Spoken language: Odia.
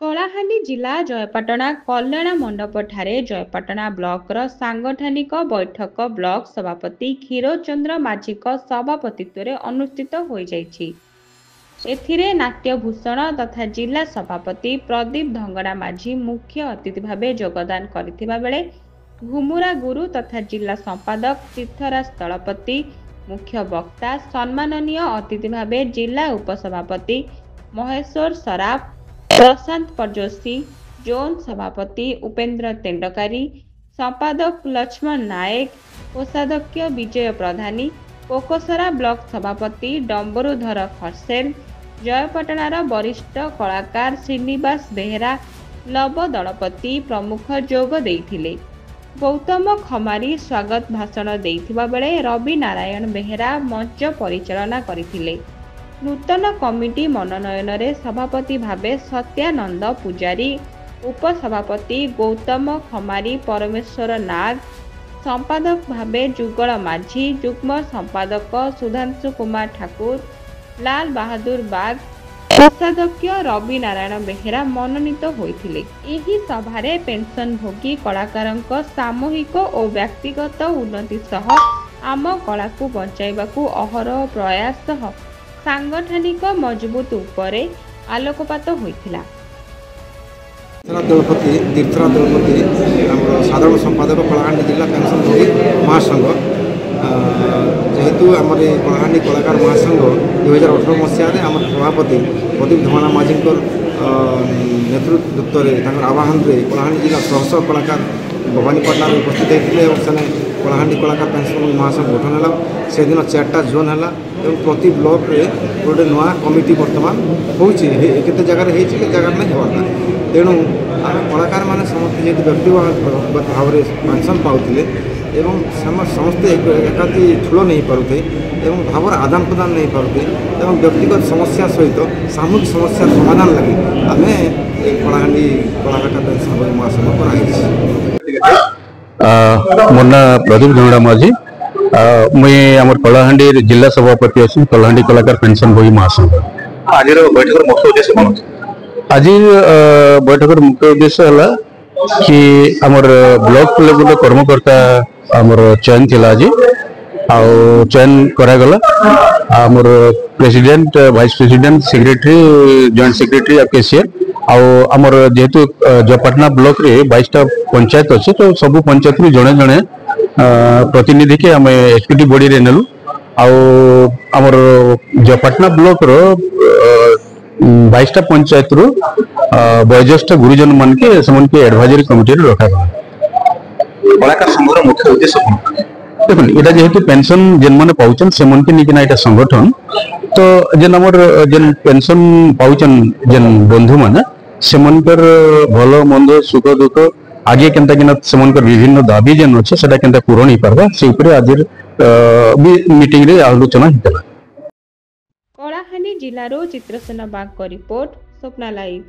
କଳାହାଣ୍ଡି ଜିଲ୍ଲା ଜୟପାଟଣା କଲ୍ୟାଣ ମଣ୍ଡପଠାରେ ଜୟପାଟଣା ବ୍ଲକର ସାଂଗଠନିକ ବୈଠକ ବ୍ଲକ ସଭାପତି କ୍ଷୀରଚନ୍ଦ୍ର ମାଝୀଙ୍କ ସଭାପତିତ୍ୱରେ ଅନୁଷ୍ଠିତ ହୋଇଯାଇଛି। ଏଥିରେ ନାଟ୍ୟଭୂଷଣ ତଥା ଜିଲ୍ଲା ସଭାପତି ପ୍ରଦୀପ ଧଙ୍ଗଡ଼ା ମାଝୀ ମୁଖ୍ୟ ଅତିଥି ଭାବେ ଯୋଗଦାନ କରିଥିବା ବେଳେ ଘୁମୁରା ଗୁରୁ ତଥା ଜିଲ୍ଲା ସମ୍ପାଦକ ତୀର୍ଥରାଜ ସ୍ଥଳପତି ମୁଖ୍ୟ ବକ୍ତା, ସମ୍ମାନନୀୟ ଅତିଥି ଭାବେ ଜିଲ୍ଲା ଉପସଭାପତି ମହେଶ୍ୱର ସରାଫ, ପ୍ରଶାନ୍ତ ପର୍ଯ୍ୟୋଶୀ, ଜୋନ୍ ସଭାପତି ଉପେନ୍ଦ୍ର ତେଣ୍ଡକାରୀ, ସମ୍ପାଦକ ଲକ୍ଷ୍ମଣ ନାୟକ, କୋଷାଧ୍ୟକ୍ଷ ବିଜୟ ପ୍ରଧାନୀ, କୋକସରା ବ୍ଲକ ସଭାପତି ଡମ୍ବରୁଧର ଖର୍ସେଲ, ଜୟପାଟଣାର ବରିଷ୍ଠ କଳାକାର ଶ୍ରୀନିବାସ ବେହେରା, ଲବ ଦଳପତି ପ୍ରମୁଖ ଯୋଗ ଦେଇଥିଲେ। ଗୌତମ ଖମାରୀ ସ୍ୱାଗତ ଭାଷଣ ଦେଇଥିବା ବେଳେ ରବି ନାରାୟଣ ବେହେରା ମଞ୍ଚ ପରିଚାଳନା କରିଥିଲେ। ନୂତନ କମିଟି ମନୋନୟନରେ ସଭାପତି ଭାବେ ସତ୍ୟାନନ୍ଦ ପୂଜାରୀ, ଉପସଭାପତି ଗୌତମ ଖମାରୀ ପରମେଶ୍ୱର ନାଗ, ସମ୍ପାଦକ ଭାବେ ଯୁଗଳ ମାଝୀ, ଯୁଗ୍ମ ସମ୍ପାଦକ ସୁଧାଂଶୁ କୁମାର ଠାକୁର, ଲାଲ ବାହାଦୁର ବାଗ, କୋଷାଧ୍ୟକ୍ଷ ରବି ନାରାୟଣ ବେହେରା ମନୋନୀତ ହୋଇଥିଲେ। ଏହି ସଭାରେ ପେନସନଭୋଗୀ କଳାକାରଙ୍କ ସାମୂହିକ ଓ ବ୍ୟକ୍ତିଗତ ଉନ୍ନତି ସହ ଆମ କଳାକୁ ବଞ୍ଚାଇବାକୁ ଅହରହ ପ୍ରୟାସ ସହ ସାଂଗଠନିକ ମଜବୁତ ଉପରେ ଆଲୋକପାତ ହୋଇଥିଲା। ଦଳପତି ତୀର୍ଥରାଜ ଦଳପତି ଆମର ସାଧାରଣ ସମ୍ପାଦକ କଳାହାଣ୍ଡି ଜିଲ୍ଲା ପେନସନଭୋଗୀ ମହାସଂଘ, ଯେହେତୁ ଆମର କଳାହାଣ୍ଡି କଳାକାର ମହାସଂଘ 2018 ମସିହାରେ ଆମର ସଭାପତି ପ୍ରଦୀପ ଧଙ୍ଗଡ଼ା ମାଝୀଙ୍କର ନେତୃତ୍ୱରେ ତାଙ୍କର ଆହ୍ୱାନରେ କଳାହାଣ୍ଡି ଜିଲ୍ଲା ଶହ କଳାକାର ଭବାନୀପାଟଣାରେ ଉପସ୍ଥିତ ହୋଇଥିଲେ ଏବଂ ସେନେ କଳାହାଣ୍ଡି କଳାକାର ପେନସନଭୋଗୀ ମହାସଂଘ ଗଠନ ହେଲା। ସେଦିନ 4ଟା ଜୋନ୍ ହେଲା ଏବଂ ପ୍ରତି ବ୍ଲକରେ ଗୋଟେ ନୂଆ କମିଟି ବର୍ତ୍ତମାନ ହେଉଛି। କେତେ ଜାଗାରେ ହେଇଛି, କେତେ ଜାଗାରେ ନାହିଁ ହେବାର ନାହିଁ। ତେଣୁ ଆମେ କଳାକାରମାନେ ସମସ୍ତେ ଯେହେତୁ ବ୍ୟକ୍ତିଗତ ଭାବରେ ପେନସନ୍ ପାଉଥିଲେ ଏବଂ ସମସ୍ତେ ଏକାଠି ଠୁଳ ନେଇପାରୁଥିଲେ ଏବଂ ଭାବର ଆଦାନ ପ୍ରଦାନ ନେଇପାରୁଥିଲେ ଏବଂ ବ୍ୟକ୍ତିଗତ ସମସ୍ୟା ସହିତ ସାମୂହିକ ସମସ୍ୟାର ସମାଧାନ ଲାଗି ଆମେ କଳାହାଣ୍ଡି କଳାକାର ପେନସନଭୋଗୀ ମହାସଂଘ କରାଯାଇଛି। ମୋ ନା ପ୍ରଦୀପ ଧଙ୍ଗଡ଼ା ମାଝୀ, ମୁଇଁ ଆମର କଳାହାଣ୍ଡି ଜିଲ୍ଲା ସଭାପତି ଅଛି କଳାହାଣ୍ଡି କଳାକାର ପେନସନଭୋଗୀ ମହାସଂଘ। ଆଜିର ବୈଠକର ମୁଖ୍ୟ ଉଦ୍ଦେଶ୍ୟ କ'ଣ? ଆଜି ବୈଠକର ମୁଖ୍ୟ ଉଦ୍ଦେଶ୍ୟ ହେଲା କି ଆମର ବ୍ଲକ ଲେଭେଲ କର୍ମକର୍ତ୍ତା ଆମର ଚୟନ ଥିଲା ଆଜି, ଆଉ ଚୟନ କରାଗଲା। ଆମର president, vice president, secretary, joint secretary ଆଉ କେସିଆର, ଆଉ ଆମର ଯେହେତୁ ଜୟପାଟଣା ବ୍ଲକରେ 22ଟା ପଞ୍ଚାୟତ ଅଛି, ତ ସବୁ ପଞ୍ଚାୟତରୁ ଜଣେ ଜଣେ ପ୍ରତିନିଧିକି ଆମେ ଏକ୍ସିକ୍ୟୁଟିଭ ବଡିରେ ନେଲୁ। ଆଉ ଆମର ଜୟପାଟଣା ବ୍ଲକର 22ଟା ପଞ୍ଚାୟତରୁ ବୟୋଜ୍ୟେଷ୍ଠ ଗୁରୁଜନ ମାନକେ ସେମାନଙ୍କୁ ଏଡଭାଇଜରୀ କମିଟିରେ ରଖାଗଲା। କଳାକାର ସଂଘର ମୁଖ୍ୟ ଉଦ୍ଦେଶ୍ୟ କ'ଣ? দেখুন, এটা যেহেতু পেনশন যেন পাচ্ছেন সেমনকে নিয়ে এটা সংগঠন, তো যেন আমার যেন পেনশন পাচ্ছেন যেন বন্ধু মানে সেমানকর ভাল মন্দ সুখ দুঃখ আগে কেনতা কিনা সেমানকর বিভিন্ন দাবি যেন আছে সেটা কেনতা পূরণ হই পারবা সে উপরে আজির মিটিং রে আলোচনা হইতলা। କଳାହାଣ୍ଡି ଜିଲ୍ଲାରୁ ଚିତ୍ରସେନ ବାଗଙ୍କ ରିପୋର୍ଟ, ସ୍ୱପ୍ନା ଲାଇଭ୍।